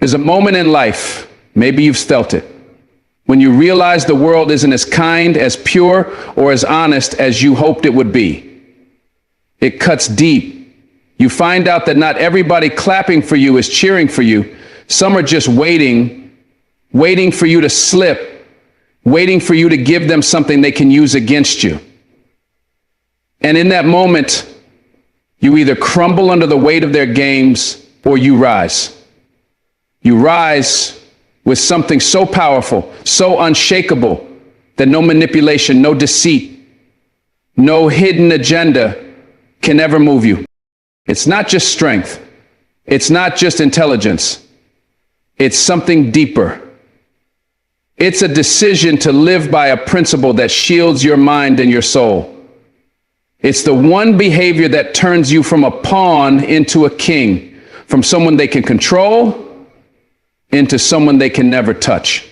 There's a moment in life, maybe you've felt it, when you realize the world isn't as kind, as pure, or as honest as you hoped it would be. It cuts deep. You find out that not everybody clapping for you is cheering for you. Some are just waiting for you to slip, waiting for you to give them something they can use against you. And in that moment, you either crumble under the weight of their games or you rise. You rise with something so powerful, so unshakable, that no manipulation, no deceit, no hidden agenda can ever move you. It's not just strength. It's not just intelligence. It's something deeper. It's a decision to live by a principle that shields your mind and your soul. It's the one behavior that turns you from a pawn into a king, from someone they can control into someone they can never touch.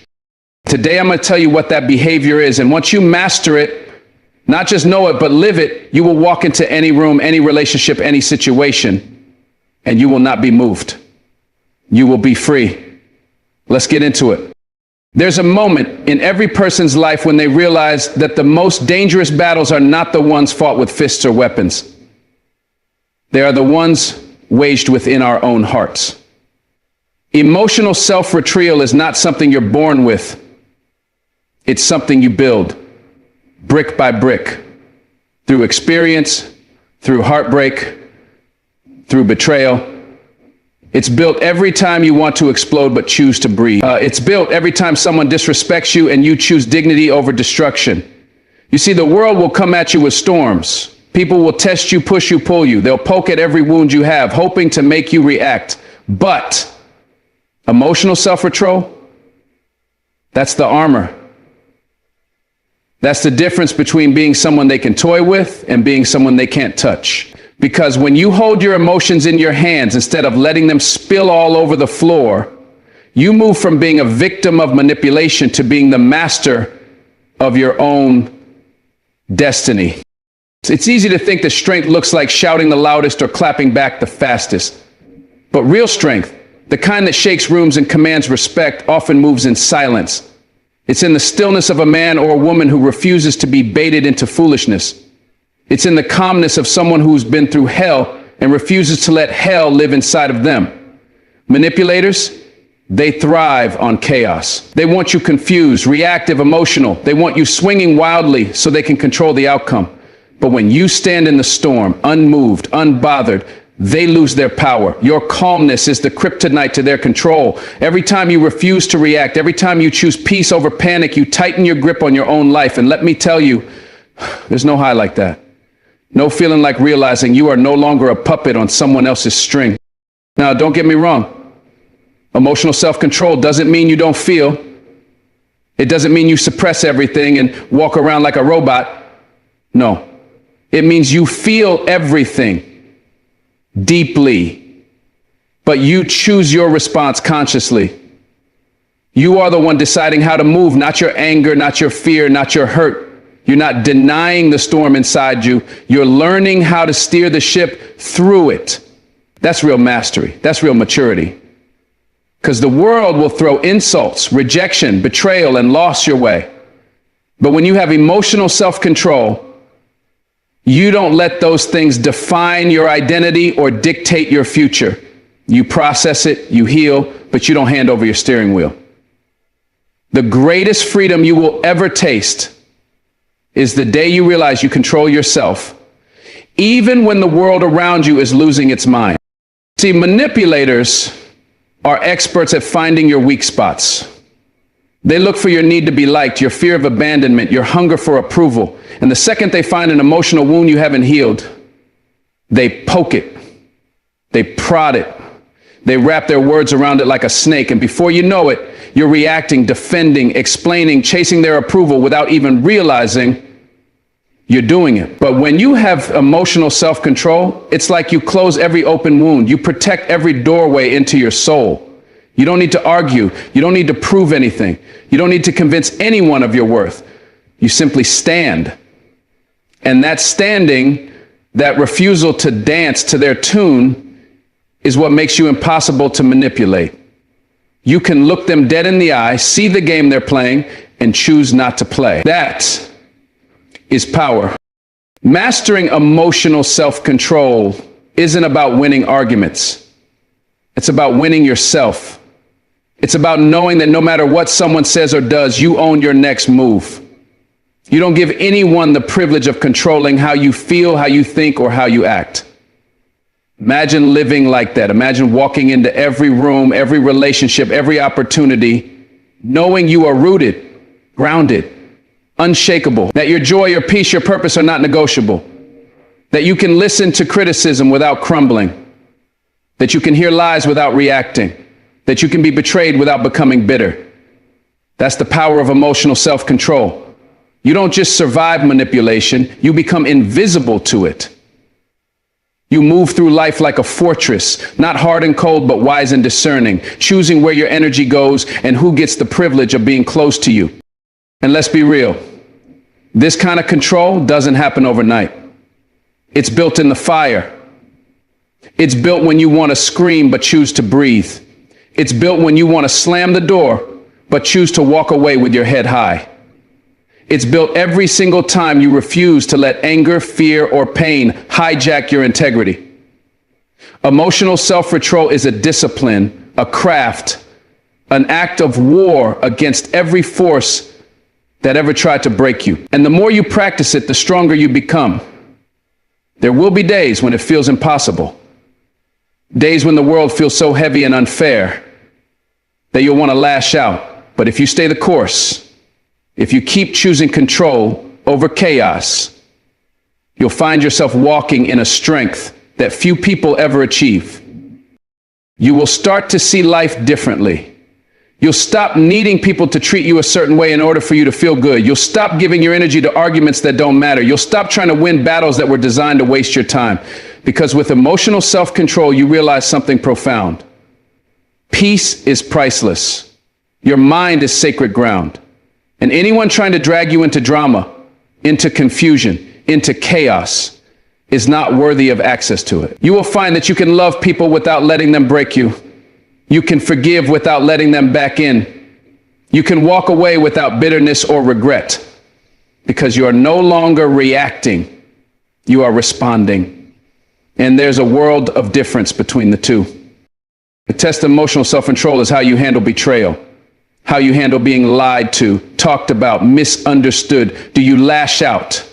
Today, I'm going to tell you what that behavior is. And once you master it, not just know it, but live it, you will walk into any room, any relationship, any situation, and you will not be moved. You will be free. Let's get into it. There's a moment in every person's life when they realize that the most dangerous battles are not the ones fought with fists or weapons. They are the ones waged within our own hearts. Emotional self-retrieval is not something you're born with. It's something you build, brick by brick, through experience, through heartbreak, through betrayal. It's built every time you want to explode but choose to breathe. It's built every time someone disrespects you and you choose dignity over destruction. You see, the world will come at you with storms. People will test you, push you, pull you. They'll poke at every wound you have, hoping to make you react. But emotional self-control, that's the armor. That's the difference between being someone they can toy with and being someone they can't touch. Because when you hold your emotions in your hands instead of letting them spill all over the floor, you move from being a victim of manipulation to being the master of your own destiny. It's easy to think that strength looks like shouting the loudest or clapping back the fastest. But real strength, the kind that shakes rooms and commands respect, often moves in silence. It's in the stillness of a man or a woman who refuses to be baited into foolishness. It's in the calmness of someone who's been through hell and refuses to let hell live inside of them. Manipulators, they thrive on chaos. They want you confused, reactive, emotional. They want you swinging wildly so they can control the outcome. But when you stand in the storm, unmoved, unbothered, they lose their power. Your calmness is the kryptonite to their control. Every time you refuse to react, every time you choose peace over panic, you tighten your grip on your own life. And let me tell you, there's no high like that. No feeling like realizing you are no longer a puppet on someone else's string. Now, don't get me wrong. Emotional self-control doesn't mean you don't feel. It doesn't mean you suppress everything and walk around like a robot. No, it means you feel everything deeply, but you choose your response consciously. You are the one deciding how to move, not your anger, not your fear, not your hurt. You're not denying the storm inside you. You're learning how to steer the ship through it. That's real mastery. That's real maturity. Because the world will throw insults, rejection, betrayal, and loss your way. But when you have emotional self-control, you don't let those things define your identity or dictate your future. You process it, you heal, but you don't hand over your steering wheel. The greatest freedom you will ever taste is the day you realize you control yourself, even when the world around you is losing its mind. See, manipulators are experts at finding your weak spots. They look for your need to be liked, your fear of abandonment, your hunger for approval. And the second they find an emotional wound you haven't healed, they poke it, they prod it, they wrap their words around it like a snake. And before you know it, you're reacting, defending, explaining, chasing their approval without even realizing you're doing it. But when you have emotional self-control, it's like you close every open wound. You protect every doorway into your soul. You don't need to argue. You don't need to prove anything. You don't need to convince anyone of your worth. You simply stand. And that standing, that refusal to dance to their tune, is what makes you impossible to manipulate. You can look them dead in the eye, see the game they're playing, and choose not to play. That is power. Mastering emotional self-control isn't about winning arguments. It's about winning yourself. It's about knowing that no matter what someone says or does, you own your next move. You don't give anyone the privilege of controlling how you feel, how you think, or how you act. Imagine living like that. Imagine walking into every room, every relationship, every opportunity, knowing you are rooted, grounded, unshakable, that your joy, your peace, your purpose are not negotiable, that you can listen to criticism without crumbling, that you can hear lies without reacting, that you can be betrayed without becoming bitter. That's the power of emotional self-control. You don't just survive manipulation, you become invisible to it. You move through life like a fortress, not hard and cold, but wise and discerning, choosing where your energy goes and who gets the privilege of being close to you. And let's be real, this kind of control doesn't happen overnight. It's built in the fire. It's built when you want to scream but choose to breathe. It's built when you want to slam the door but choose to walk away with your head high. It's built every single time you refuse to let anger, fear, or pain hijack your integrity. Emotional self-control is a discipline, a craft, an act of war against every force that ever tried to break you. And the more you practice it, the stronger you become. There will be days when it feels impossible. Days when the world feels so heavy and unfair that you'll want to lash out. But if you stay the course, if you keep choosing control over chaos, you'll find yourself walking in a strength that few people ever achieve. You will start to see life differently. You'll stop needing people to treat you a certain way in order for you to feel good. You'll stop giving your energy to arguments that don't matter. You'll stop trying to win battles that were designed to waste your time. Because with emotional self-control, you realize something profound. Peace is priceless. Your mind is sacred ground. And anyone trying to drag you into drama, into confusion, into chaos, is not worthy of access to it. You will find that you can love people without letting them break you. You can forgive without letting them back in. You can walk away without bitterness or regret, because you are no longer reacting, you are responding. And there's a world of difference between the two. The test of emotional self-control is how you handle betrayal. How you handle being lied to, talked about, misunderstood. Do you lash out?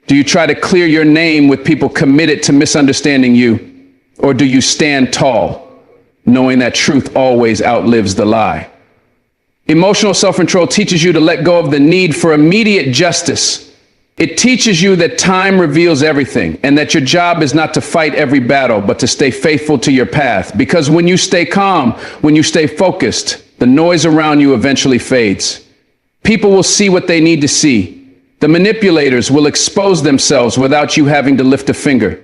Do you try to clear your name with people committed to misunderstanding you? Or do you stand tall, knowing that truth always outlives the lie? Emotional self-control teaches you to let go of the need for immediate justice. It teaches you that time reveals everything, and that your job is not to fight every battle, but to stay faithful to your path. Because when you stay calm, when you stay focused, the noise around you eventually fades. People will see what they need to see. The manipulators will expose themselves without you having to lift a finger.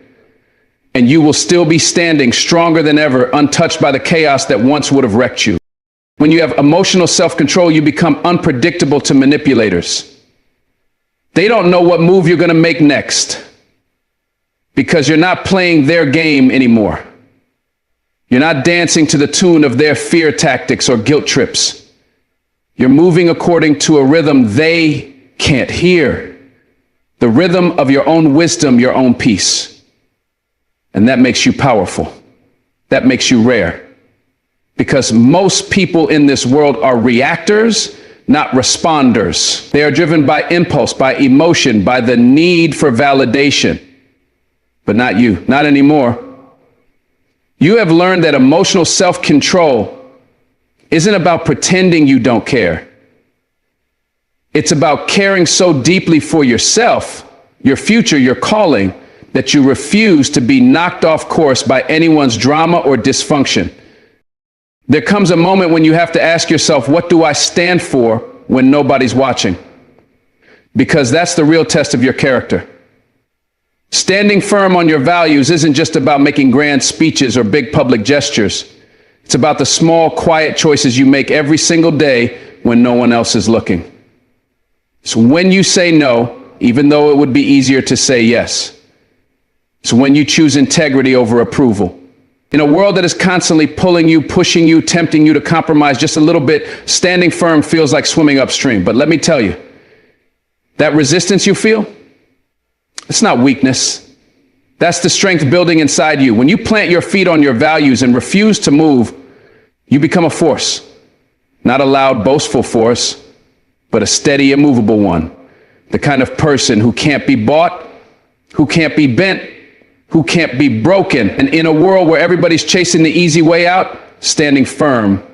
And you will still be standing stronger than ever, untouched by the chaos that once would have wrecked you. When you have emotional self-control, you become unpredictable to manipulators. They don't know what move you're going to make next, because you're not playing their game anymore. You're not dancing to the tune of their fear tactics or guilt trips. You're moving according to a rhythm they can't hear. The rhythm of your own wisdom, your own peace. And that makes you powerful. That makes you rare. Because most people in this world are reactors, not responders. They are driven by impulse, by emotion, by the need for validation. But not you, not anymore. You have learned that emotional self-control isn't about pretending you don't care. It's about caring so deeply for yourself, your future, your calling, that you refuse to be knocked off course by anyone's drama or dysfunction. There comes a moment when you have to ask yourself, what do I stand for when nobody's watching? Because that's the real test of your character. Standing firm on your values isn't just about making grand speeches or big public gestures. It's about the small, quiet choices you make every single day when no one else is looking. It's when you say no, even though it would be easier to say yes. It's when you choose integrity over approval. In a world that is constantly pulling you, pushing you, tempting you to compromise just a little bit, standing firm feels like swimming upstream. But let me tell you, that resistance you feel, it's not weakness. That's the strength building inside you. When you plant your feet on your values and refuse to move, you become a force. Not a loud, boastful force, but a steady, immovable one. The kind of person who can't be bought, who can't be bent, who can't be broken. And in a world where everybody's chasing the easy way out, standing firm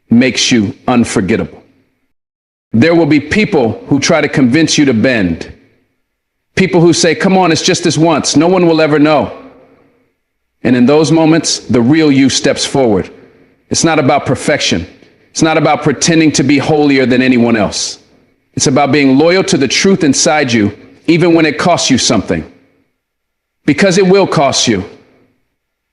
makes you unforgettable. There will be people who try to convince you to bend. People who say, come on, it's just this once. No one will ever know. And in those moments, the real you steps forward. It's not about perfection. It's not about pretending to be holier than anyone else. It's about being loyal to the truth inside you, even when it costs you something. Because it will cost you.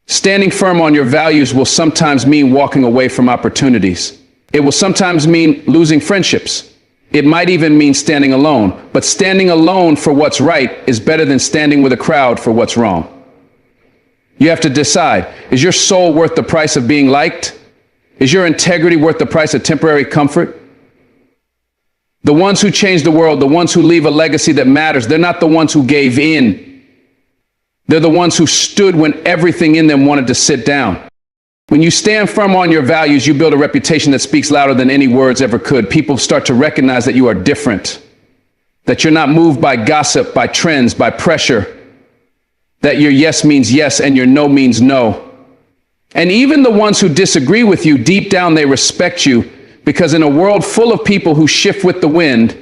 Standing firm on your values will sometimes mean walking away from opportunities. It will sometimes mean losing friendships. It might even mean standing alone. But standing alone for what's right is better than standing with a crowd for what's wrong. You have to decide, is your soul worth the price of being liked? Is your integrity worth the price of temporary comfort? The ones who change the world, the ones who leave a legacy that matters, they're not the ones who gave in. They're the ones who stood when everything in them wanted to sit down. When you stand firm on your values, you build a reputation that speaks louder than any words ever could. People start to recognize that you are different, that you're not moved by gossip, by trends, by pressure, that your yes means yes and your no means no. And even the ones who disagree with you, deep down they respect you, because in a world full of people who shift with the wind,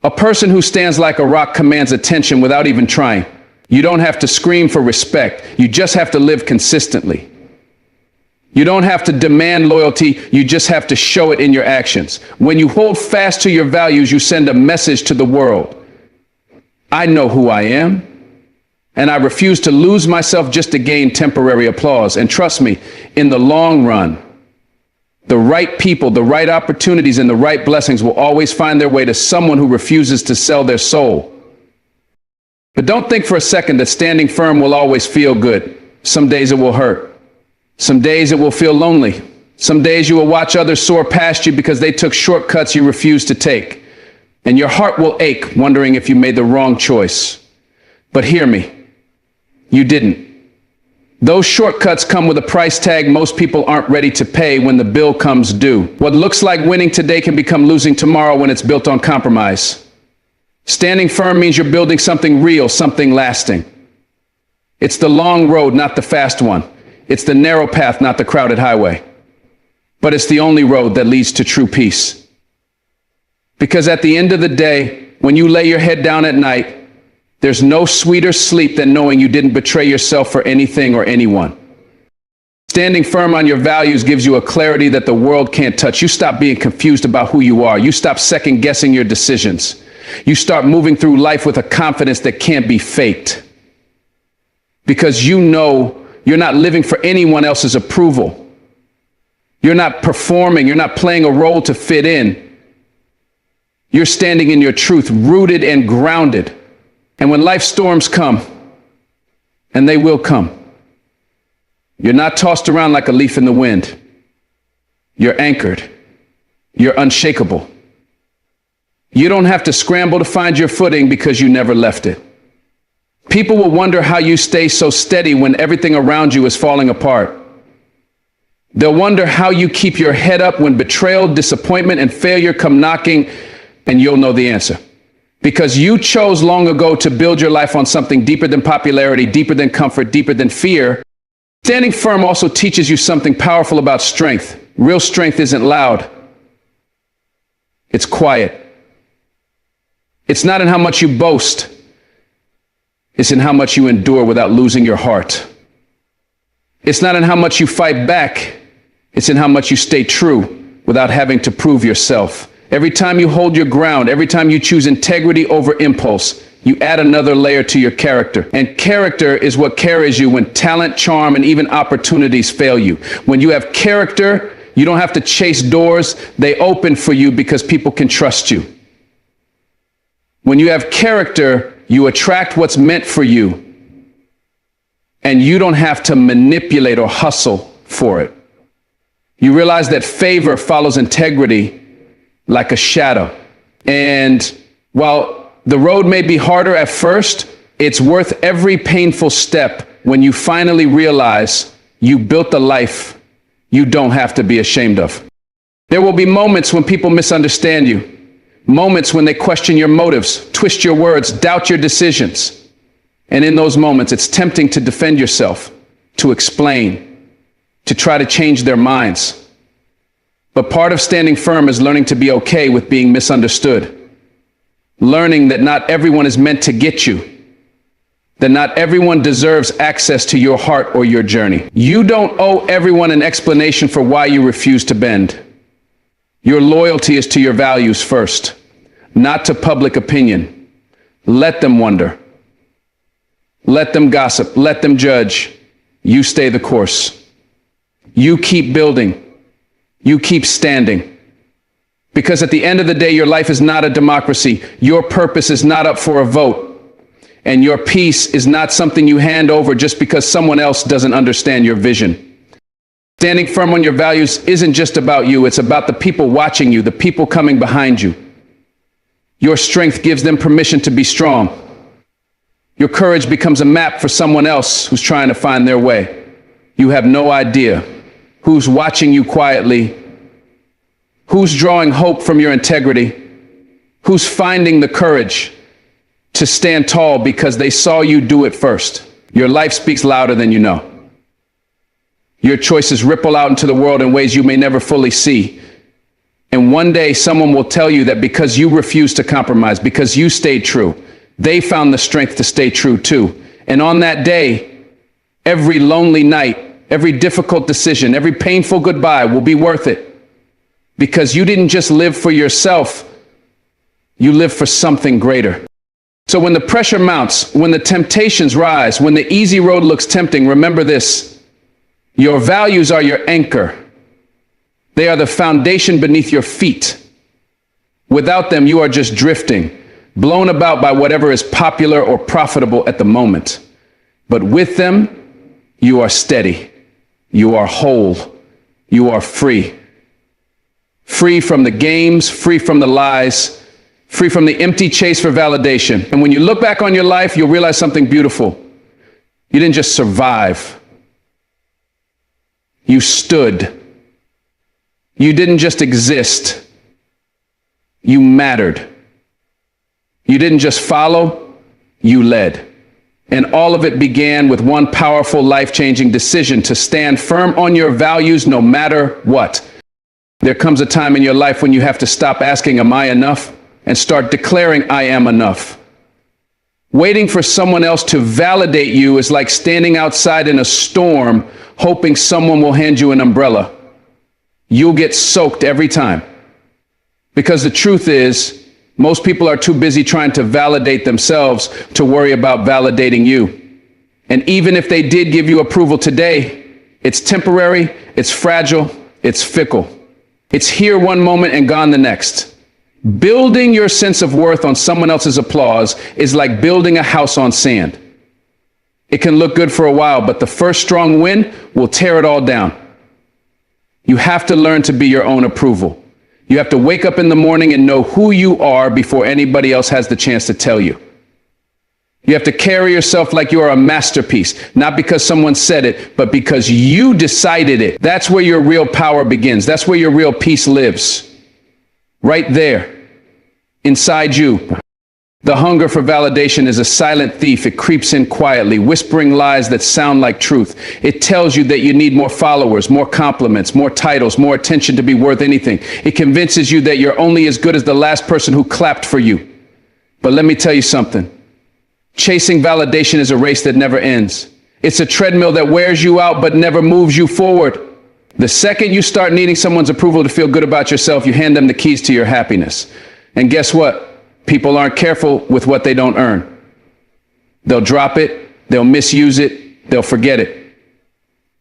a person who stands like a rock commands attention without even trying. You don't have to scream for respect. You just have to live consistently. You don't have to demand loyalty. You just have to show it in your actions. When you hold fast to your values, you send a message to the world. I know who I am, and I refuse to lose myself just to gain temporary applause. And trust me, in the long run, the right people, the right opportunities, and the right blessings will always find their way to someone who refuses to sell their soul. But don't think for a second that standing firm will always feel good. Some days it will hurt. Some days it will feel lonely. Some days you will watch others soar past you because they took shortcuts you refused to take. And your heart will ache, wondering if you made the wrong choice. But hear me, you didn't. Those shortcuts come with a price tag most people aren't ready to pay when the bill comes due. What looks like winning today can become losing tomorrow when it's built on compromise. Standing firm means you're building something real, something lasting. It's the long road, not the fast one. It's the narrow path, not the crowded highway. But it's the only road that leads to true peace. Because at the end of the day, when you lay your head down at night, there's no sweeter sleep than knowing you didn't betray yourself for anything or anyone. Standing firm on your values gives you a clarity that the world can't touch. You stop being confused about who you are. You stop second guessing your decisions. You start moving through life with a confidence that can't be faked. Because you know you're not living for anyone else's approval. You're not performing. You're not playing a role to fit in. You're standing in your truth, rooted and grounded. And when life storms come, and they will come, you're not tossed around like a leaf in the wind. You're anchored. You're unshakable. You don't have to scramble to find your footing because you never left it. People will wonder how you stay so steady when everything around you is falling apart. They'll wonder how you keep your head up when betrayal, disappointment, and failure come knocking, and you'll know the answer. Because you chose long ago to build your life on something deeper than popularity, deeper than comfort, deeper than fear. Standing firm also teaches you something powerful about strength. Real strength isn't loud. It's quiet. It's not in how much you boast. It's in how much you endure without losing your heart. It's not in how much you fight back. It's in how much you stay true without having to prove yourself. Every time you hold your ground, every time you choose integrity over impulse, you add another layer to your character. And character is what carries you when talent, charm, and even opportunities fail you. When you have character, you don't have to chase doors. They open for you because people can trust you. When you have character, you attract what's meant for you. and you don't have to manipulate or hustle for it. You realize that favor follows integrity like a shadow. And while the road may be harder at first, it's worth every painful step when you finally realize you built a life you don't have to be ashamed of. There will be moments when people misunderstand you, moments when they question your motives, twist your words, doubt your decisions. And in those moments, it's tempting to defend yourself, to explain, to try to change their minds. But part of standing firm is learning to be okay with being misunderstood, learning that not everyone is meant to get you, that not everyone deserves access to your heart or your journey. You don't owe everyone an explanation for why you refuse to bend. Your loyalty is to your values first, not to public opinion. Let them wonder. Let them gossip. Let them judge. You stay the course. You keep building. You keep standing. Because at the end of the day, your life is not a democracy. Your purpose is not up for a vote. And your peace is not something you hand over just because someone else doesn't understand your vision. Standing firm on your values isn't just about you. It's about the people watching you, the people coming behind you. Your strength gives them permission to be strong. Your courage becomes a map for someone else who's trying to find their way. You have no idea who's watching you quietly, who's drawing hope from your integrity, who's finding the courage to stand tall because they saw you do it first. Your life speaks louder than you know. Your choices ripple out into the world in ways you may never fully see. And one day someone will tell you that because you refused to compromise, because you stayed true, they found the strength to stay true too. And on that day, every lonely night, every difficult decision, every painful goodbye will be worth it. Because you didn't just live for yourself, you lived for something greater. So when the pressure mounts, when the temptations rise, when the easy road looks tempting, remember this: your values are your anchor. They are the foundation beneath your feet. Without them, you are just drifting, blown about by whatever is popular or profitable at the moment. But with them, you are steady. You are whole. You are free. Free from the games, free from the lies, free from the empty chase for validation. And when you look back on your life, you'll realize something beautiful. You didn't just survive. You stood. You didn't just exist. You mattered. You didn't just follow, you led. And all of it began with one powerful, life-changing decision to stand firm on your values no matter what. There comes a time in your life when you have to stop asking, am I enough? And start declaring, I am enough. Waiting for someone else to validate you is like standing outside in a storm, hoping someone will hand you an umbrella. You'll get soaked every time. Because the truth is, most people are too busy trying to validate themselves to worry about validating you. And even if they did give you approval today, it's temporary, it's fragile, it's fickle. It's here one moment and gone the next. Building your sense of worth on someone else's applause is like building a house on sand. It can look good for a while, but the first strong wind will tear it all down. You have to learn to be your own approval. You have to wake up in the morning and know who you are before anybody else has the chance to tell you. You have to carry yourself like you are a masterpiece, not because someone said it, but because you decided it. That's where your real power begins. That's where your real peace lives. Right there, inside you. The hunger for validation is a silent thief. It creeps in quietly, whispering lies that sound like truth. It tells you that you need more followers, more compliments, more titles, more attention to be worth anything. It convinces you that you're only as good as the last person who clapped for you. But let me tell you something. Chasing validation is a race that never ends. It's a treadmill that wears you out but never moves you forward. The second you start needing someone's approval to feel good about yourself, you hand them the keys to your happiness. And guess what? People aren't careful with what they don't earn. They'll drop it, they'll misuse it, they'll forget it.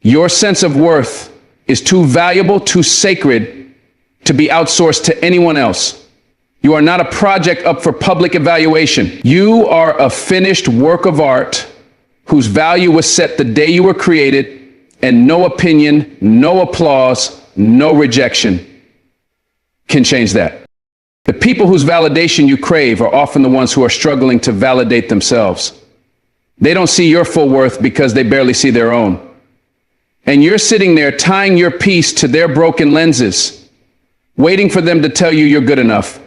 Your sense of worth is too valuable, too sacred to be outsourced to anyone else. You are not a project up for public evaluation. You are a finished work of art whose value was set the day you were created, and no opinion, no applause, no rejection can change that. The people whose validation you crave are often the ones who are struggling to validate themselves. They don't see your full worth because they barely see their own. And you're sitting there tying your piece to their broken lenses, waiting for them to tell you you're good enough,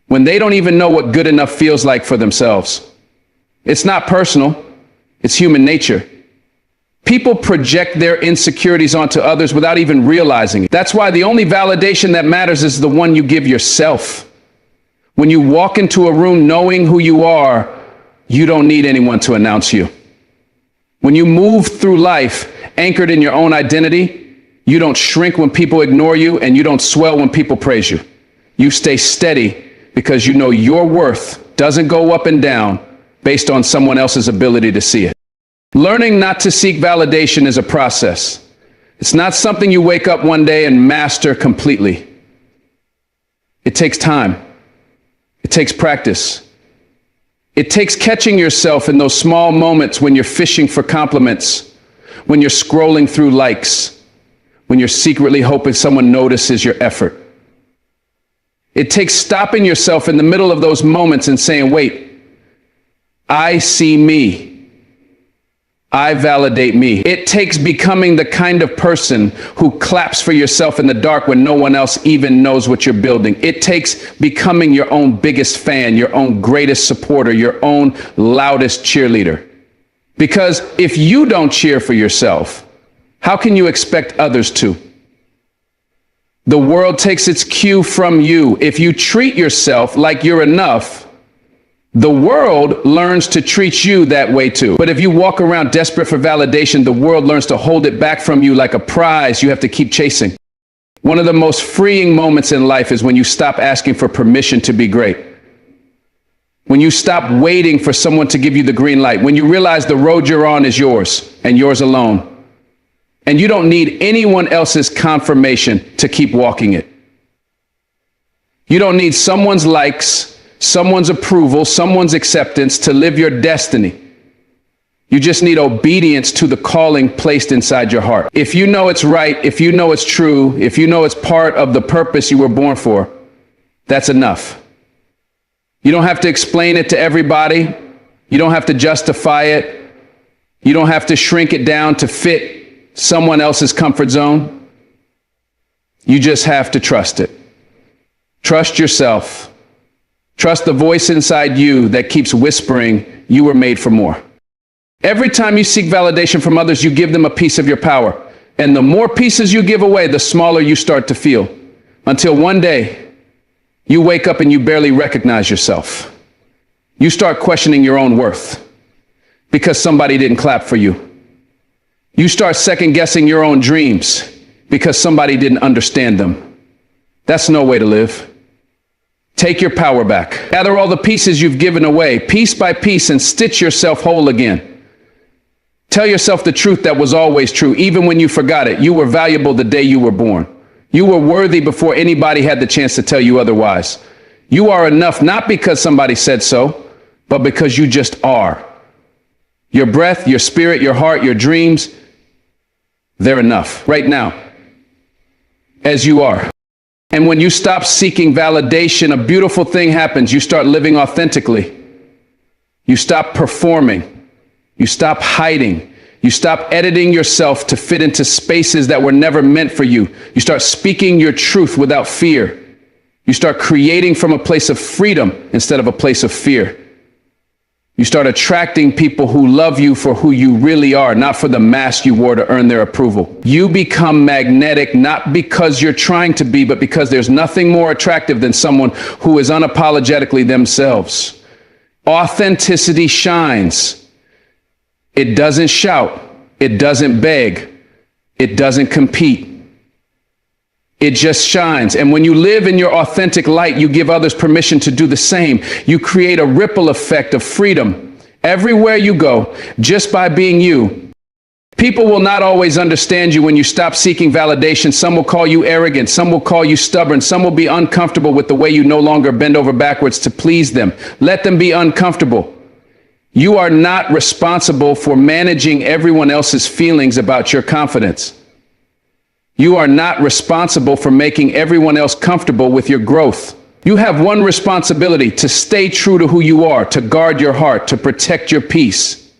when they don't even know what good enough feels like for themselves. It's not personal, it's human nature. People project their insecurities onto others without even realizing it. That's why the only validation that matters is the one you give yourself. When you walk into a room knowing who you are, you don't need anyone to announce you. When you move through life anchored in your own identity, you don't shrink when people ignore you, and you don't swell when people praise you. You stay steady because you know your worth doesn't go up and down based on someone else's ability to see it. Learning not to seek validation is a process. It's not something you wake up one day and master completely. It takes time. It takes practice. It takes catching yourself in those small moments when you're fishing for compliments, when you're scrolling through likes, when you're secretly hoping someone notices your effort. It takes stopping yourself in the middle of those moments and saying, wait, I see me. I validate me. It takes becoming the kind of person who claps for yourself in the dark when no one else even knows what you're building. It takes becoming your own biggest fan, your own greatest supporter, your own loudest cheerleader. Because if you don't cheer for yourself, how can you expect others to? The world takes its cue from you. If you treat yourself like you're enough, the world learns to treat you that way too. But if you walk around desperate for validation, the world learns to hold it back from you like a prize you have to keep chasing. One of the most freeing moments in life is when you stop asking for permission to be great. When you stop waiting for someone to give you the green light. When you realize the road you're on is yours and yours alone. And you don't need anyone else's confirmation to keep walking it. You don't need someone's likes, someone's approval, someone's acceptance to live your destiny. You just need obedience to the calling placed inside your heart. If you know it's right, if you know it's true, if you know it's part of the purpose you were born for, that's enough. You don't have to explain it to everybody. You don't have to justify it. You don't have to shrink it down to fit someone else's comfort zone. You just have to trust it. Trust yourself. Trust the voice inside you that keeps whispering, you were made for more. Every time you seek validation from others, you give them a piece of your power. And the more pieces you give away, the smaller you start to feel. Until one day, you wake up and you barely recognize yourself. You start questioning your own worth because somebody didn't clap for you. You start second guessing your own dreams because somebody didn't understand them. That's no way to live. Take your power back. Gather all the pieces you've given away, piece by piece, and stitch yourself whole again. Tell yourself the truth that was always true, even when you forgot it. You were valuable the day you were born. You were worthy before anybody had the chance to tell you otherwise. You are enough, not because somebody said so, but because you just are. Your breath, your spirit, your heart, your dreams, they're enough right now, as you are. And when you stop seeking validation, a beautiful thing happens. You start living authentically. You stop performing. You stop hiding. You stop editing yourself to fit into spaces that were never meant for you. You start speaking your truth without fear. You start creating from a place of freedom instead of a place of fear. You start attracting people who love you for who you really are, not for the mask you wore to earn their approval. You become magnetic, not because you're trying to be, but because there's nothing more attractive than someone who is unapologetically themselves. Authenticity shines. It doesn't shout. It doesn't beg. It doesn't compete. It just shines. And when you live in your authentic light, you give others permission to do the same. You create a ripple effect of freedom everywhere you go just by being you. People will not always understand you when you stop seeking validation. Some will call you arrogant. Some will call you stubborn. Some will be uncomfortable with the way you no longer bend over backwards to please them. Let them be uncomfortable. You are not responsible for managing everyone else's feelings about your confidence. You are not responsible for making everyone else comfortable with your growth. You have one responsibility: to stay true to who you are, to guard your heart, to protect your peace,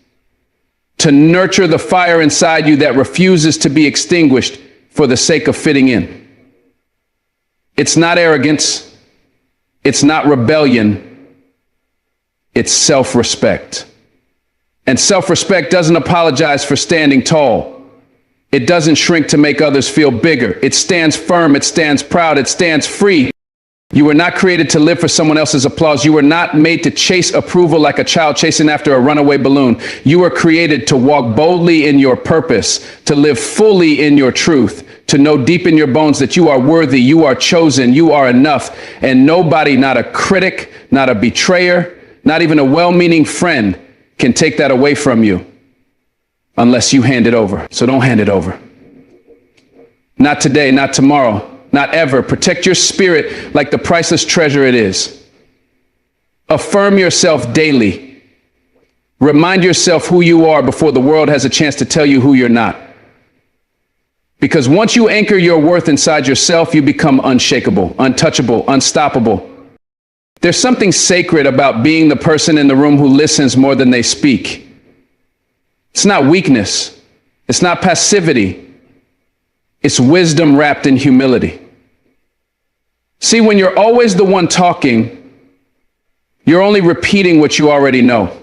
to nurture the fire inside you that refuses to be extinguished for the sake of fitting in. It's not arrogance. It's not rebellion. It's self-respect. And self-respect doesn't apologize for standing tall. It doesn't shrink to make others feel bigger. It stands firm. It stands proud. It stands free. You were not created to live for someone else's applause. You were not made to chase approval like a child chasing after a runaway balloon. You were created to walk boldly in your purpose, to live fully in your truth, to know deep in your bones that you are worthy, you are chosen, you are enough, and nobody, not a critic, not a betrayer, not even a well-meaning friend, can take that away from you unless you hand it over. So don't hand it over. Not today, not tomorrow, not ever. Protect your spirit like the priceless treasure it is. Affirm yourself daily. Remind yourself who you are before the world has a chance to tell you who you're not. Because once you anchor your worth inside yourself, you become unshakable, untouchable, unstoppable. There's something sacred about being the person in the room who listens more than they speak. It's not weakness. It's not passivity. It's wisdom wrapped in humility. See, when you're always the one talking, you're only repeating what you already know.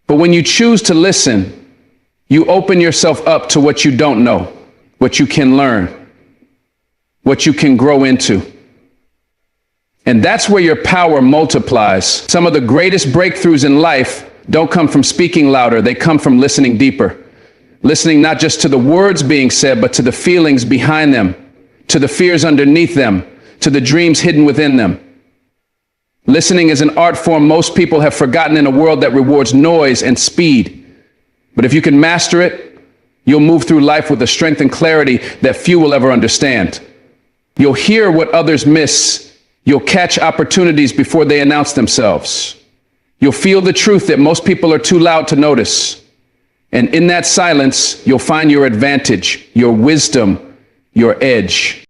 But when you choose to listen, you open yourself up to what you don't know, what you can learn, what you can grow into. And that's where your power multiplies. Some of the greatest breakthroughs in life don't come from speaking louder. They come from listening deeper. Listening not just to the words being said, but to the feelings behind them, to the fears underneath them, to the dreams hidden within them. Listening is an art form most people have forgotten in a world that rewards noise and speed. But if you can master it, you'll move through life with a strength and clarity that few will ever understand. You'll hear what others miss. You'll catch opportunities before they announce themselves. You'll feel the truth that most people are too loud to notice. And in that silence, you'll find your advantage, your wisdom, your edge.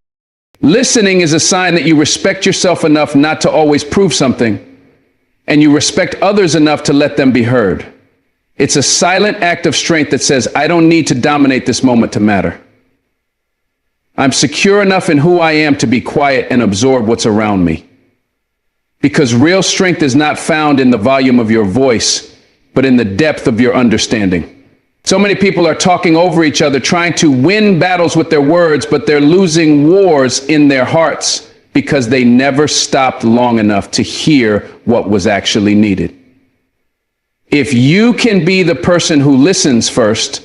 Listening is a sign that you respect yourself enough not to always prove something, and you respect others enough to let them be heard. It's a silent act of strength that says, I don't need to dominate this moment to matter. I'm secure enough in who I am to be quiet and absorb what's around me. Because real strength is not found in the volume of your voice, but in the depth of your understanding. So many people are talking over each other, trying to win battles with their words, but they're losing wars in their hearts because they never stopped long enough to hear what was actually needed. If you can be the person who listens first,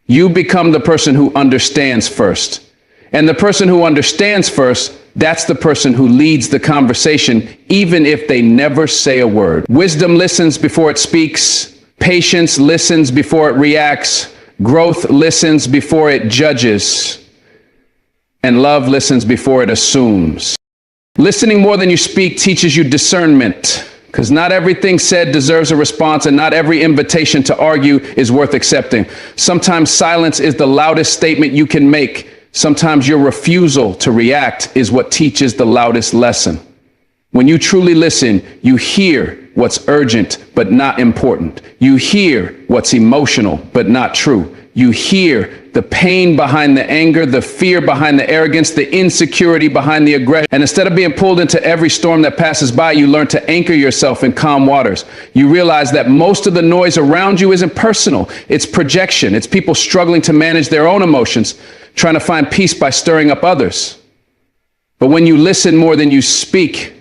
you become the person who understands first. And the person who understands first, that's the person who leads the conversation, even if they never say a word. Wisdom listens before it speaks. Patience listens before it reacts. Growth listens before it judges. And love listens before it assumes. Listening more than you speak teaches you discernment, because not everything said deserves a response, and not every invitation to argue is worth accepting. Sometimes silence is the loudest statement you can make. Sometimes your refusal to react is what teaches the loudest lesson. When you truly listen, you hear what's urgent but not important. You hear what's emotional but not true. You hear the pain behind the anger, the fear behind the arrogance, the insecurity behind the aggression. And instead of being pulled into every storm that passes by, you learn to anchor yourself in calm waters. You realize that most of the noise around you isn't personal. It's projection. It's people struggling to manage their own emotions, trying to find peace by stirring up others. But when you listen more than you speak,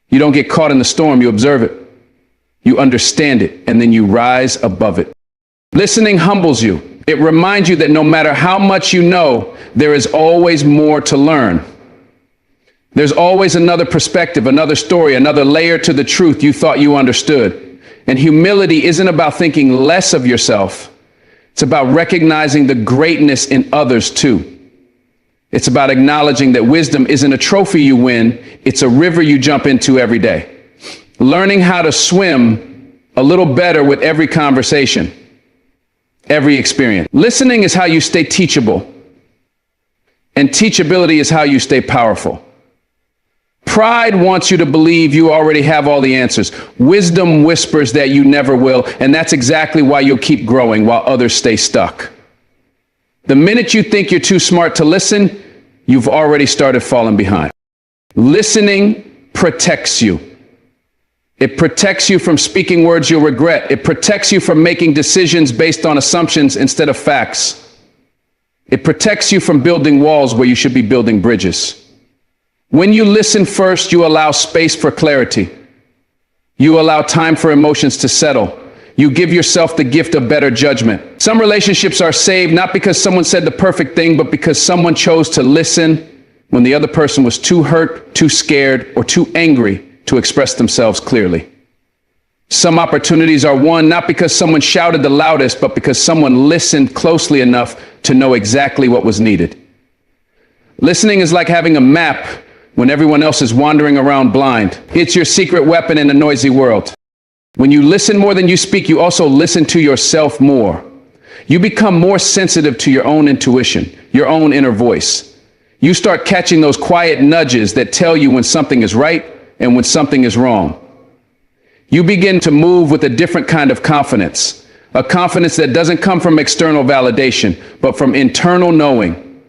you don't get caught in the storm. You observe it. You understand it, and then you rise above it. Listening humbles you. It reminds you that no matter how much you know, there is always more to learn. There's always another perspective, another story, another layer to the truth you thought you understood. And humility isn't about thinking less of yourself. It's about recognizing the greatness in others too. It's about acknowledging that wisdom isn't a trophy you win, it's a river you jump into every day. Learning how to swim a little better with every conversation, every experience. Listening is how you stay teachable, and teachability is how you stay powerful. Pride wants you to believe you already have all the answers. Wisdom whispers that you never will, and that's exactly why you'll keep growing while others stay stuck. The minute you think you're too smart to listen, you've already started falling behind. Listening protects you. It protects you from speaking words you'll regret. It protects you from making decisions based on assumptions instead of facts. It protects you from building walls where you should be building bridges. When you listen first, you allow space for clarity. You allow time for emotions to settle. You give yourself the gift of better judgment. Some relationships are saved not because someone said the perfect thing, but because someone chose to listen when the other person was too hurt, too scared, or too angry to express themselves clearly. Some opportunities are won not because someone shouted the loudest, but because someone listened closely enough to know exactly what was needed. Listening is like having a map when everyone else is wandering around blind. It's your secret weapon in a noisy world. When you listen more than you speak, you also listen to yourself more. You become more sensitive to your own intuition, your own inner voice. You start catching those quiet nudges that tell you when something is right and when something is wrong. You begin to move with a different kind of confidence, a confidence that doesn't come from external validation, but from internal knowing.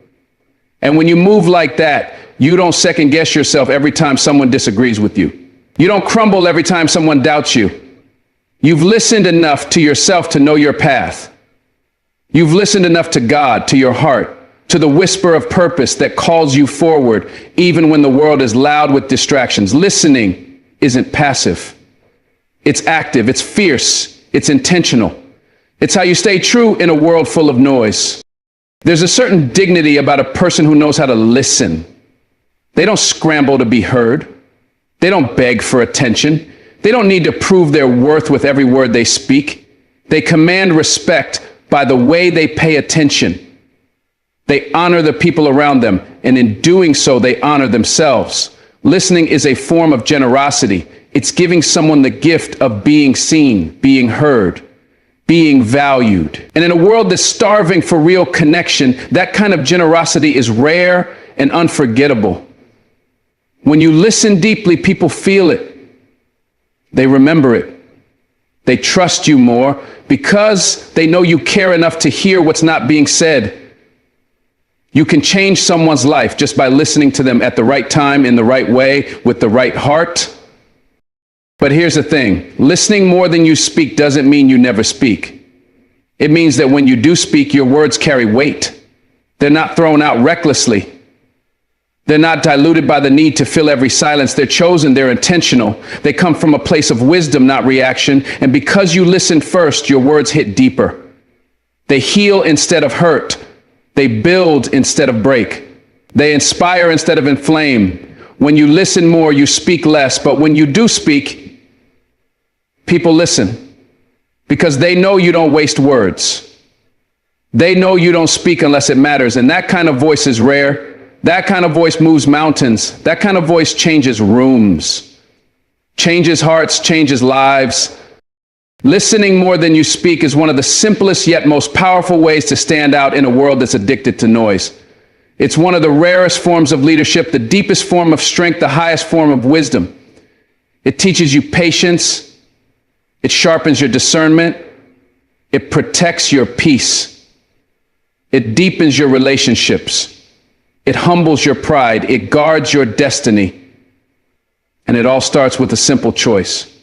And when you move like that, you don't second guess yourself every time someone disagrees with you. You don't crumble every time someone doubts you. You've listened enough to yourself to know your path. You've listened enough to God, to your heart, to the whisper of purpose that calls you forward, even when the world is loud with distractions. Listening isn't passive. It's active, it's fierce, it's intentional. It's how you stay true in a world full of noise. There's a certain dignity about a person who knows how to listen. They don't scramble to be heard. They don't beg for attention. They don't need to prove their worth with every word they speak. They command respect by the way they pay attention. They honor the people around them, and in doing so, they honor themselves. Listening is a form of generosity. It's giving someone the gift of being seen, being heard, being valued. And in a world that's starving for real connection, that kind of generosity is rare and unforgettable. When you listen deeply, people feel it. They remember it. They trust you more because they know you care enough to hear what's not being said. You can change someone's life just by listening to them at the right time, in the right way, with the right heart. But here's the thing. Listening more than you speak doesn't mean you never speak. It means that when you do speak, your words carry weight. They're not thrown out recklessly. They're not diluted by the need to fill every silence. They're chosen. They're intentional. They come from a place of wisdom, not reaction. And because you listen first, your words hit deeper. They heal instead of hurt. They build instead of break. They inspire instead of inflame. When you listen more, you speak less. But when you do speak, people listen because they know you don't waste words. They know you don't speak unless it matters. And that kind of voice is rare. That kind of voice moves mountains. That kind of voice changes rooms, changes hearts, changes lives. Listening more than you speak is one of the simplest yet most powerful ways to stand out in a world that's addicted to noise. It's one of the rarest forms of leadership, the deepest form of strength, the highest form of wisdom. It teaches you patience. It sharpens your discernment. It protects your peace. It deepens your relationships. It humbles your pride. It guards your destiny. And it all starts with a simple choice.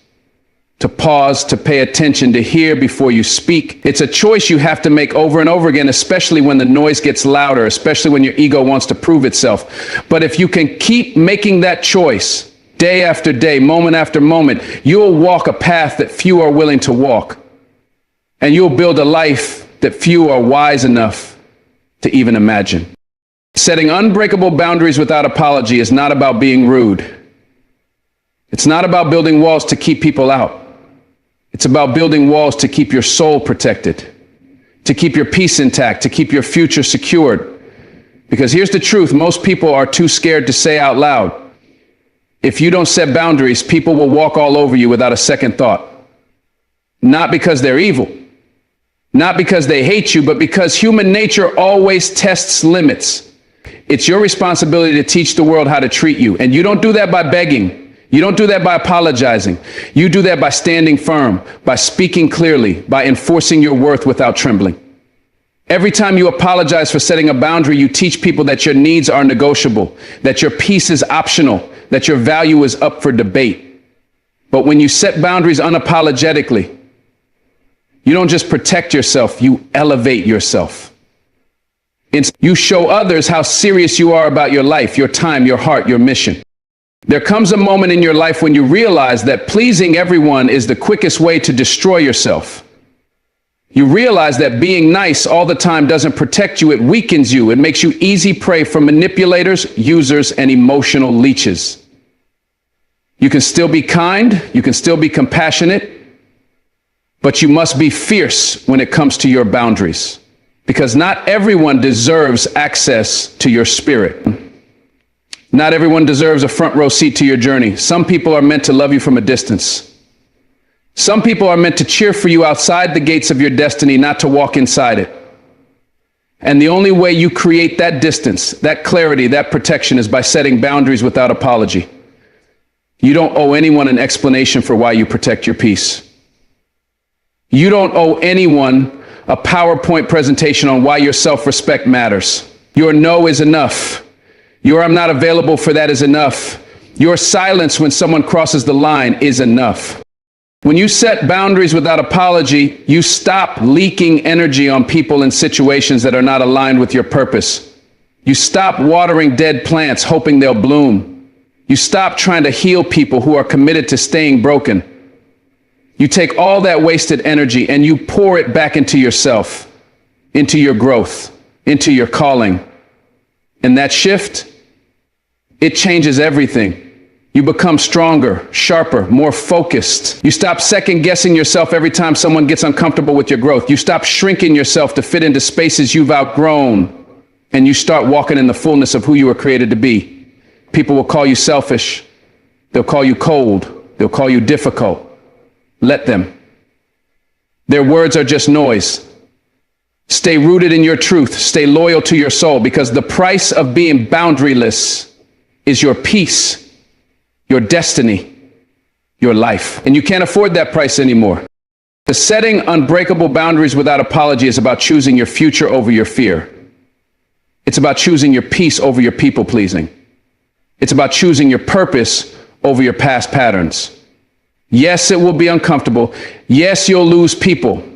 To pause, to pay attention, to hear before you speak. It's a choice you have to make over and over again, especially when the noise gets louder, especially when your ego wants to prove itself. But if you can keep making that choice day after day, moment after moment, you'll walk a path that few are willing to walk. And you'll build a life that few are wise enough to even imagine. Setting unbreakable boundaries without apology is not about being rude. It's not about building walls to keep people out. It's about building walls to keep your soul protected, to keep your peace intact, to keep your future secured. Because here's the truth, most people are too scared to say out loud. If you don't set boundaries, people will walk all over you without a second thought. Not because they're evil, not because they hate you, but because human nature always tests limits. It's your responsibility to teach the world how to treat you. And you don't do that by begging. You don't do that by apologizing. You do that by standing firm, by speaking clearly, by enforcing your worth without trembling. Every time you apologize for setting a boundary, you teach people that your needs are negotiable, that your peace is optional, that your value is up for debate. But when you set boundaries unapologetically, you don't just protect yourself, you elevate yourself. You show others how serious you are about your life, your time, your heart, your mission. There comes a moment in your life when you realize that pleasing everyone is the quickest way to destroy yourself. You realize that being nice all the time doesn't protect you, it weakens you. It makes you easy prey for manipulators, users, and emotional leeches. You can still be kind, you can still be compassionate, but you must be fierce when it comes to your boundaries, because not everyone deserves access to your spirit. Not everyone deserves a front row seat to your journey. Some people are meant to love you from a distance. Some people are meant to cheer for you outside the gates of your destiny, not to walk inside it. And the only way you create that distance, that clarity, that protection is by setting boundaries without apology. You don't owe anyone an explanation for why you protect your peace. You don't owe anyone a PowerPoint presentation on why your self-respect matters. Your no is enough. Your I'm not available for that is enough. Your silence when someone crosses the line is enough. When you set boundaries without apology, you stop leaking energy on people and situations that are not aligned with your purpose. You stop watering dead plants hoping they'll bloom. You stop trying to heal people who are committed to staying broken. You take all that wasted energy and you pour it back into yourself, into your growth, into your calling. And that shift, it changes everything. You become stronger, sharper, more focused. You stop second guessing yourself every time someone gets uncomfortable with your growth. You stop shrinking yourself to fit into spaces you've outgrown. And you start walking in the fullness of who you were created to be. People will call you selfish. They'll call you cold. They'll call you difficult. Let them. Their words are just noise. Stay rooted in your truth. Stay loyal to your soul, because the price of being boundaryless is your peace, your destiny, your life. And you can't afford that price anymore. The setting unbreakable boundaries without apology is about choosing your future over your fear. It's about choosing your peace over your people pleasing. It's about choosing your purpose over your past patterns. Yes, it will be uncomfortable. Yes, you'll lose people.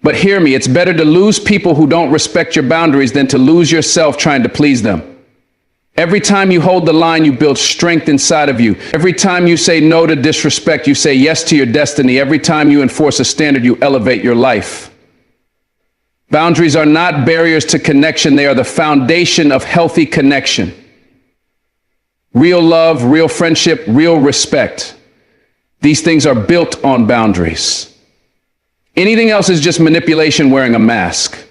But hear me, it's better to lose people who don't respect your boundaries than to lose yourself trying to please them. Every time you hold the line, you build strength inside of you. Every time you say no to disrespect, you say yes to your destiny. Every time you enforce a standard, you elevate your life. Boundaries are not barriers to connection. They are the foundation of healthy connection. Real love, real friendship, real respect. These things are built on boundaries. Anything else is just manipulation wearing a mask.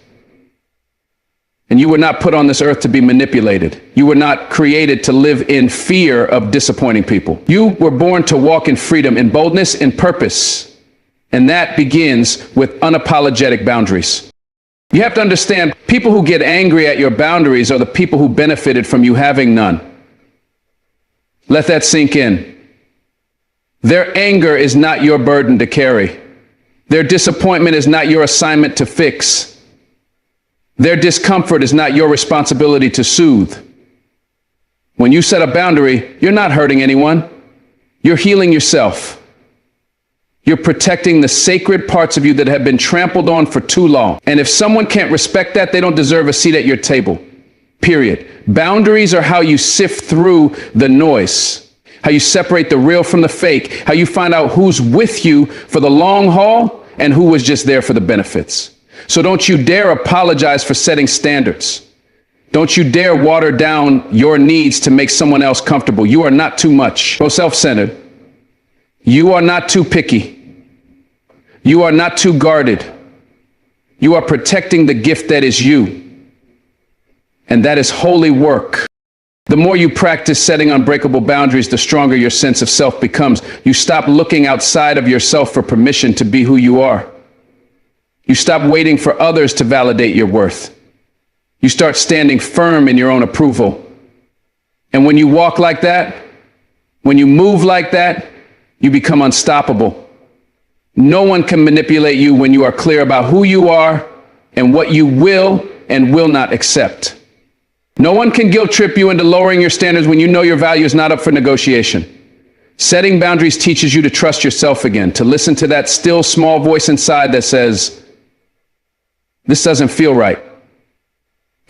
And you were not put on this earth to be manipulated. You were not created to live in fear of disappointing people. You were born to walk in freedom, in boldness, in purpose. And that begins with unapologetic boundaries. You have to understand, people who get angry at your boundaries are the people who benefited from you having none. Let that sink in. Their anger is not your burden to carry. Their disappointment is not your assignment to fix. Their discomfort is not your responsibility to soothe. When you set a boundary, you're not hurting anyone. You're healing yourself. You're protecting the sacred parts of you that have been trampled on for too long. And if someone can't respect that, they don't deserve a seat at your table. Period. Boundaries are how you sift through the noise, how you separate the real from the fake, how you find out who's with you for the long haul and who was just there for the benefits. So don't you dare apologize for setting standards. Don't you dare water down your needs to make someone else comfortable. You are not too much. Go self-centered. You are not too picky. You are not too guarded. You are protecting the gift that is you. And that is holy work. The more you practice setting unbreakable boundaries, the stronger your sense of self becomes. You stop looking outside of yourself for permission to be who you are. You stop waiting for others to validate your worth. You start standing firm in your own approval. And when you walk like that, when you move like that, you become unstoppable. No one can manipulate you when you are clear about who you are and what you will and will not accept. No one can guilt trip you into lowering your standards when you know your value is not up for negotiation. Setting boundaries teaches you to trust yourself again, to listen to that still small voice inside that says, this doesn't feel right.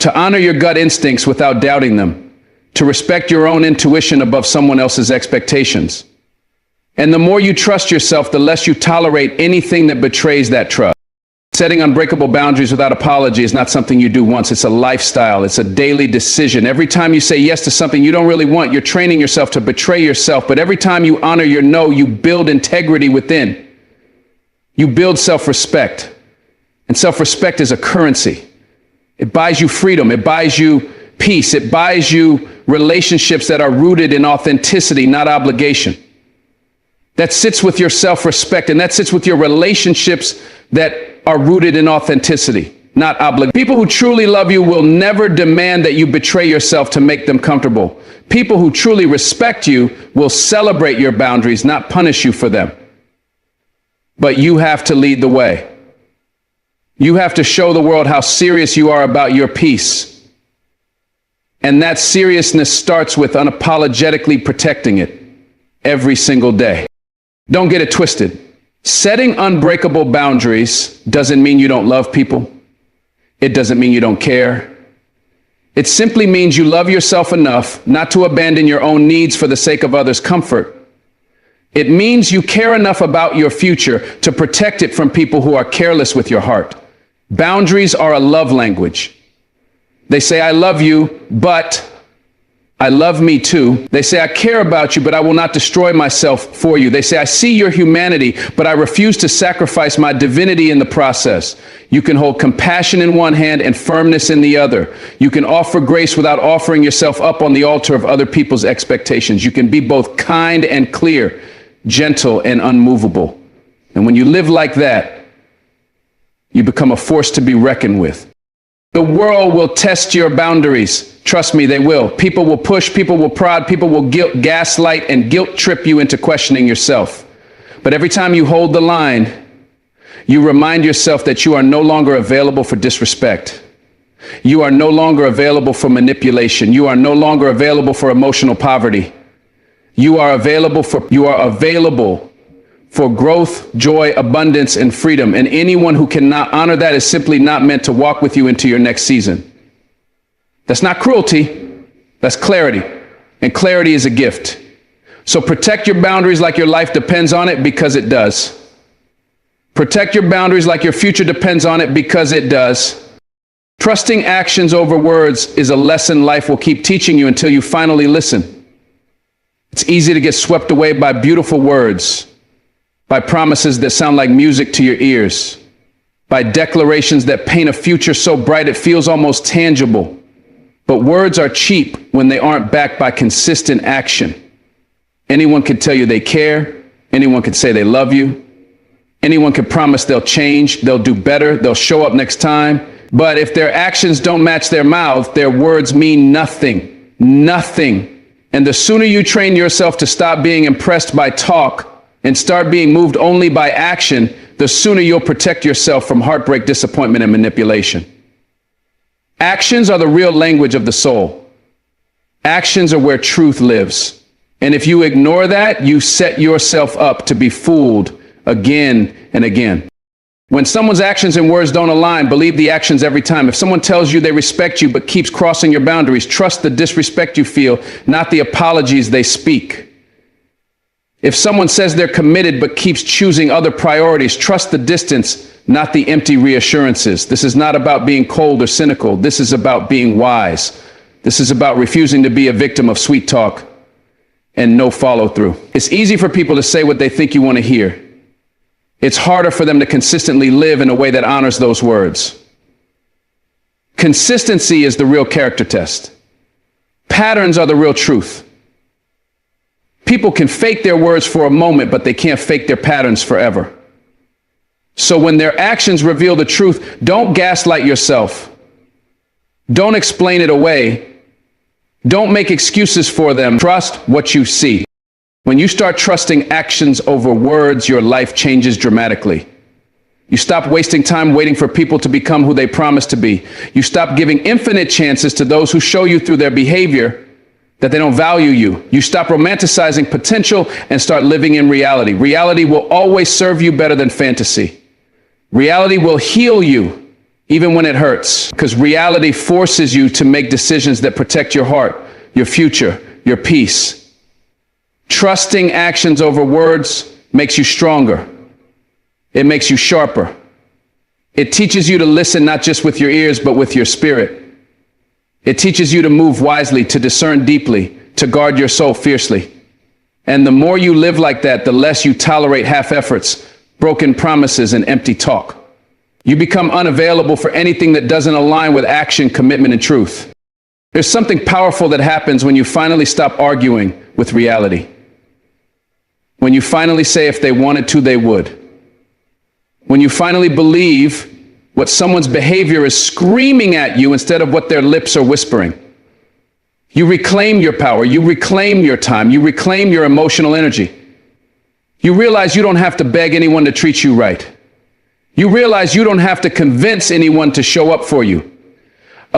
To honor your gut instincts without doubting them, to respect your own intuition above someone else's expectations. And the more you trust yourself, the less you tolerate anything that betrays that trust. Setting unbreakable boundaries without apology is not something you do once. It's a lifestyle. It's a daily decision. Every time you say yes to something you don't really want, you're training yourself to betray yourself. But every time you honor your no, you build integrity within. You build self-respect. And self-respect is a currency. It buys you freedom. It buys you peace. It buys you relationships that are rooted in authenticity, not obligation. That sits with your self-respect, and that sits with your relationships that are rooted in authenticity, not obligation. People who truly love you will never demand that you betray yourself to make them comfortable. People who truly respect you will celebrate your boundaries, not punish you for them. But you have to lead the way. You have to show the world how serious you are about your peace. And that seriousness starts with unapologetically protecting it every single day. Don't get it twisted. Setting unbreakable boundaries doesn't mean you don't love people. It doesn't mean you don't care. It simply means you love yourself enough not to abandon your own needs for the sake of others' comfort. It means you care enough about your future to protect it from people who are careless with your heart. Boundaries are a love language. They say, I love you, but I love me too. They say, I care about you, but I will not destroy myself for you. They say, I see your humanity, but I refuse to sacrifice my divinity in the process. You can hold compassion in one hand and firmness in the other. You can offer grace without offering yourself up on the altar of other people's expectations. You can be both kind and clear, gentle and unmovable. And when you live like that, you become a force to be reckoned with. The world will test your boundaries. Trust me, they will. People will push, people will prod, people will gaslight and guilt trip you into questioning yourself. But every time you hold the line, you remind yourself that you are no longer available for disrespect. You are no longer available for manipulation. You are no longer available for emotional poverty. You are available for growth, joy, abundance, and freedom. And anyone who cannot honor that is simply not meant to walk with you into your next season. That's not cruelty, that's clarity. And clarity is a gift. So protect your boundaries like your life depends on it, because it does. Protect your boundaries like your future depends on it, because it does. Trusting actions over words is a lesson life will keep teaching you until you finally listen. It's easy to get swept away by beautiful words, by promises that sound like music to your ears, by declarations that paint a future so bright it feels almost tangible. But words are cheap when they aren't backed by consistent action. Anyone can tell you they care. Anyone can say they love you. Anyone can promise they'll change, they'll do better, they'll show up next time. But if their actions don't match their mouth, their words mean nothing. Nothing. And the sooner you train yourself to stop being impressed by talk and start being moved only by action, the sooner you'll protect yourself from heartbreak, disappointment, and manipulation. Actions are the real language of the soul. Actions are where truth lives. And if you ignore that, you set yourself up to be fooled again and again. When someone's actions and words don't align, believe the actions every time. If someone tells you they respect you but keeps crossing your boundaries, trust the disrespect you feel, not the apologies they speak. If someone says they're committed but keeps choosing other priorities, trust the distance, not the empty reassurances. This is not about being cold or cynical. This is about being wise. This is about refusing to be a victim of sweet talk and no follow through. It's easy for people to say what they think you want to hear. It's harder for them to consistently live in a way that honors those words. Consistency is the real character test. Patterns are the real truth. People can fake their words for a moment, but they can't fake their patterns forever. So when their actions reveal the truth, don't gaslight yourself. Don't explain it away. Don't make excuses for them. Trust what you see. When you start trusting actions over words, your life changes dramatically. You stop wasting time waiting for people to become who they promise to be. You stop giving infinite chances to those who show you through their behavior that they don't value you. You stop romanticizing potential and start living in reality. Reality will always serve you better than fantasy. Reality will heal you even when it hurts, because reality forces you to make decisions that protect your heart, your future, your peace. Trusting actions over words makes you stronger. It makes you sharper. It teaches you to listen not just with your ears, but with your spirit. It teaches you to move wisely, to discern deeply, to guard your soul fiercely. And the more you live like that, the less you tolerate half efforts, broken promises, and empty talk. You become unavailable for anything that doesn't align with action, commitment, and truth. There's something powerful that happens when you finally stop arguing with reality. When you finally say if they wanted to, they would. When you finally believe what someone's behavior is screaming at you instead of what their lips are whispering. You reclaim your power, you reclaim your time, you reclaim your emotional energy. You realize you don't have to beg anyone to treat you right. You realize you don't have to convince anyone to show up for you.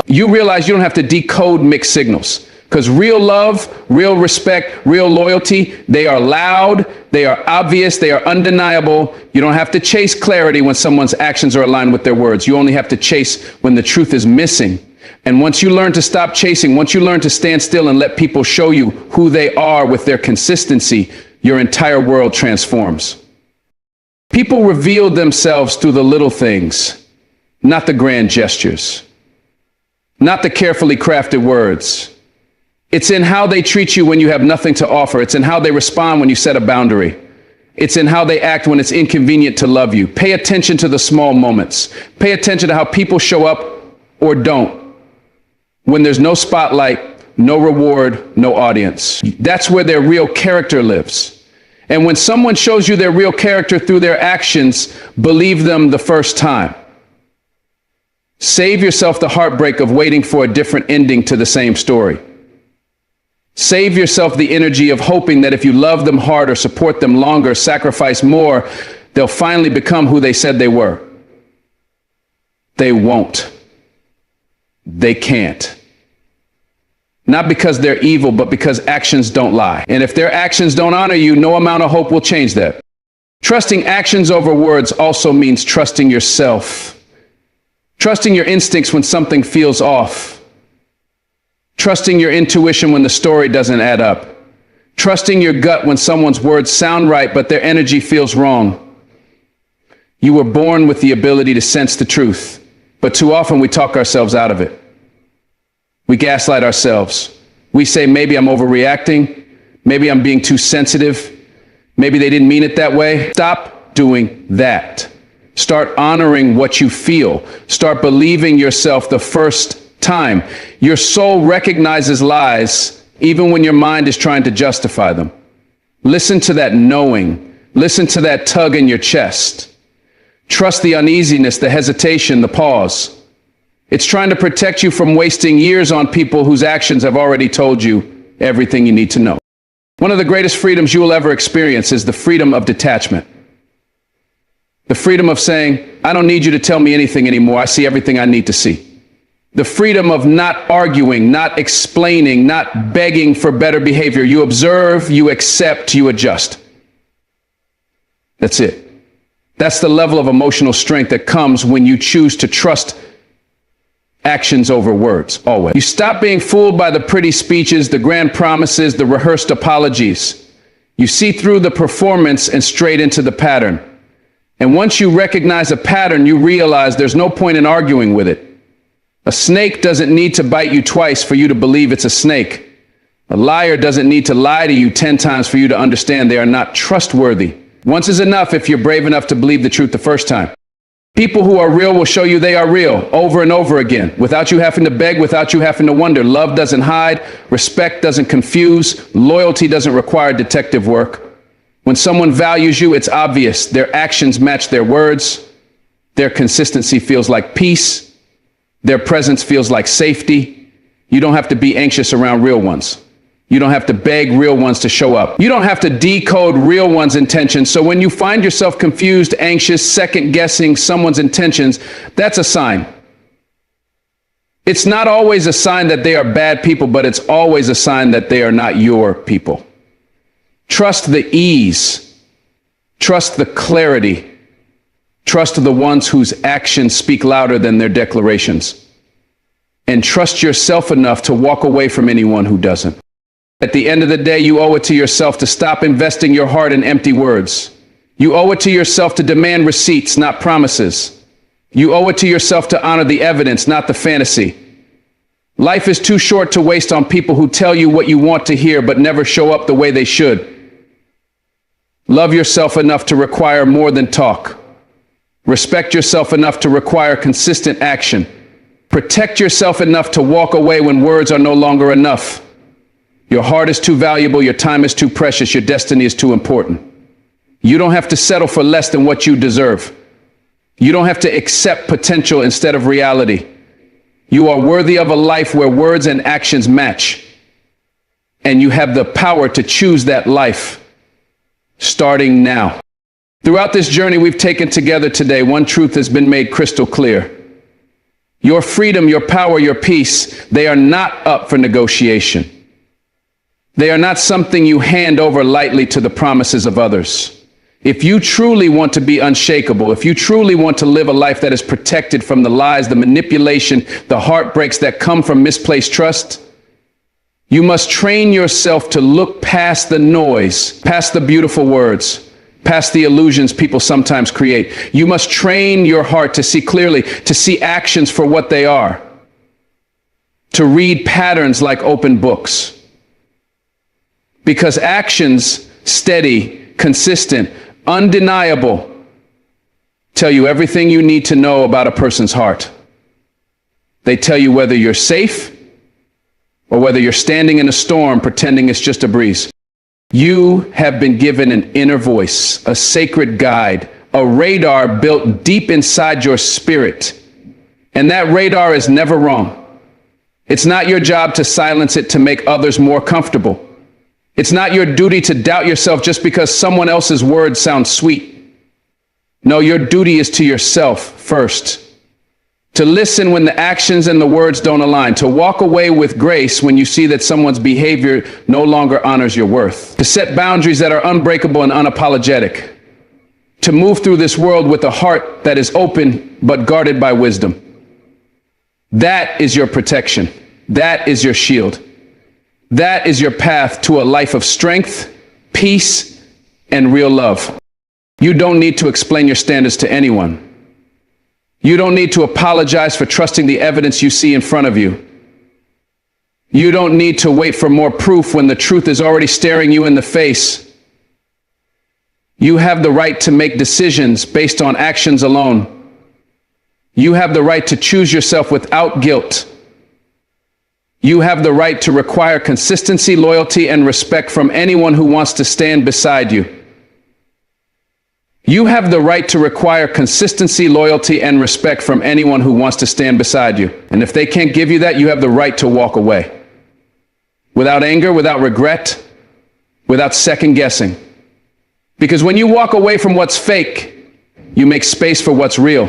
You realize you don't have to decode mixed signals. Because real love, real respect, real loyalty, they are loud, they are obvious, they are undeniable. You don't have to chase clarity when someone's actions are aligned with their words. You only have to chase when the truth is missing. And once you learn to stop chasing, once you learn to stand still and let people show you who they are with their consistency, your entire world transforms. People reveal themselves through the little things, not the grand gestures, not the carefully crafted words. It's in how they treat you when you have nothing to offer. It's in how they respond when you set a boundary. It's in how they act when it's inconvenient to love you. Pay attention to the small moments. Pay attention to how people show up or don't. When there's no spotlight, no reward, no audience. That's where their real character lives. And when someone shows you their real character through their actions, believe them the first time. Save yourself the heartbreak of waiting for a different ending to the same story. Save yourself the energy of hoping that if you love them harder, support them longer, sacrifice more, they'll finally become who they said they were. They won't. They can't. Not because they're evil, but because actions don't lie. And if their actions don't honor you, no amount of hope will change that. Trusting actions over words also means trusting yourself. Trusting your instincts when something feels off. Trusting your intuition when the story doesn't add up. Trusting your gut when someone's words sound right, but their energy feels wrong. You were born with the ability to sense the truth, but too often we talk ourselves out of it. We gaslight ourselves. We say, maybe I'm overreacting. Maybe I'm being too sensitive. Maybe they didn't mean it that way. Stop doing that. Start honoring what you feel. Start believing yourself the first time. Your soul recognizes lies even when your mind is trying to justify them. Listen to that knowing. Listen to that tug in your chest. Trust the uneasiness, the hesitation, the pause. It's trying to protect you from wasting years on people whose actions have already told you everything you need to know. One of the greatest freedoms you will ever experience is the freedom of detachment. The freedom of saying, I don't need you to tell me anything anymore. I see everything I need to see. The freedom of not arguing, not explaining, not begging for better behavior. You observe, you accept, you adjust. That's it. That's the level of emotional strength that comes when you choose to trust actions over words, always. You stop being fooled by the pretty speeches, the grand promises, the rehearsed apologies. You see through the performance and straight into the pattern. And once you recognize a pattern, you realize there's no point in arguing with it. A snake doesn't need to bite you twice for you to believe it's a snake. A liar doesn't need to lie to you 10 times for you to understand they are not trustworthy. Once is enough if you're brave enough to believe the truth the first time. People who are real will show you they are real over and over again, without you having to beg, without you having to wonder. Love doesn't hide, respect doesn't confuse, loyalty doesn't require detective work. When someone values you, it's obvious. Their actions match their words. Their consistency feels like peace. Their presence feels like safety. You don't have to be anxious around real ones. You don't have to beg real ones to show up. You don't have to decode real ones' intentions. So when you find yourself confused, anxious, second-guessing someone's intentions, that's a sign. It's not always a sign that they are bad people, but it's always a sign that they are not your people. Trust the ease. Trust the clarity. Trust the ones whose actions speak louder than their declarations. And trust yourself enough to walk away from anyone who doesn't. At the end of the day, you owe it to yourself to stop investing your heart in empty words. You owe it to yourself to demand receipts, not promises. You owe it to yourself to honor the evidence, not the fantasy. Life is too short to waste on people who tell you what you want to hear but never show up the way they should. Love yourself enough to require more than talk. Respect yourself enough to require consistent action. Protect yourself enough to walk away when words are no longer enough. Your heart is too valuable, your time is too precious, your destiny is too important. You don't have to settle for less than what you deserve. You don't have to accept potential instead of reality. You are worthy of a life where words and actions match. And you have the power to choose that life, starting now. Throughout this journey we've taken together today, one truth has been made crystal clear. Your freedom, your power, your peace, they are not up for negotiation. They are not something you hand over lightly to the promises of others. If you truly want to be unshakable, if you truly want to live a life that is protected from the lies, the manipulation, the heartbreaks that come from misplaced trust, you must train yourself to look past the noise, past the beautiful words, past the illusions people sometimes create. You must train your heart to see clearly, to see actions for what they are, to read patterns like open books. Because actions, steady, consistent, undeniable, tell you everything you need to know about a person's heart. They tell you whether you're safe or whether you're standing in a storm pretending it's just a breeze. You have been given an inner voice, a sacred guide, a radar built deep inside your spirit. And that radar is never wrong. It's not your job to silence it to make others more comfortable. It's not your duty to doubt yourself just because someone else's words sound sweet. No, your duty is to yourself first. To listen when the actions and the words don't align. To walk away with grace when you see that someone's behavior no longer honors your worth. To set boundaries that are unbreakable and unapologetic. To move through this world with a heart that is open but guarded by wisdom. That is your protection. That is your shield. That is your path to a life of strength, peace, and real love. You don't need to explain your standards to anyone. You don't need to apologize for trusting the evidence you see in front of you. You don't need to wait for more proof when the truth is already staring you in the face. You have the right to make decisions based on actions alone. You have the right to choose yourself without guilt. You have the right to require consistency, loyalty, and respect from anyone who wants to stand beside you. You have the right to require consistency, loyalty, and respect from anyone who wants to stand beside you. And if they can't give you that, you have the right to walk away. Without anger, without regret, without second guessing. Because when you walk away from what's fake, you make space for what's real.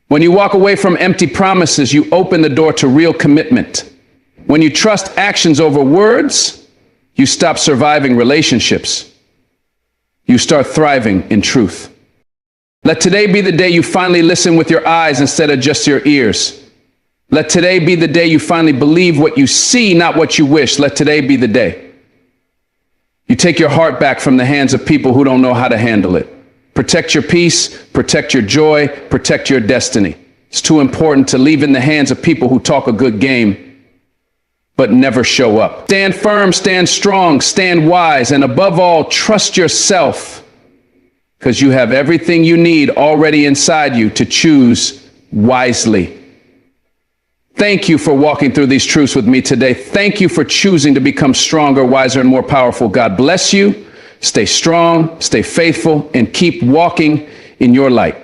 When you walk away from empty promises, you open the door to real commitment. When you trust actions over words, you stop surviving relationships. You start thriving in truth. Let today be the day you finally listen with your eyes instead of just your ears. Let today be the day you finally believe what you see, not what you wish. Let today be the day you take your heart back from the hands of people who don't know how to handle it. Protect your peace, protect your joy, protect your destiny. It's too important to leave in the hands of people who talk a good game, but never show up. Stand firm, stand strong, stand wise, and above all, trust yourself. because you have everything you need already inside you to choose wisely. Thank you for walking through these truths with me today. Thank you for choosing to become stronger, wiser, and more powerful. God bless you. Stay strong, stay faithful, and keep walking in your light.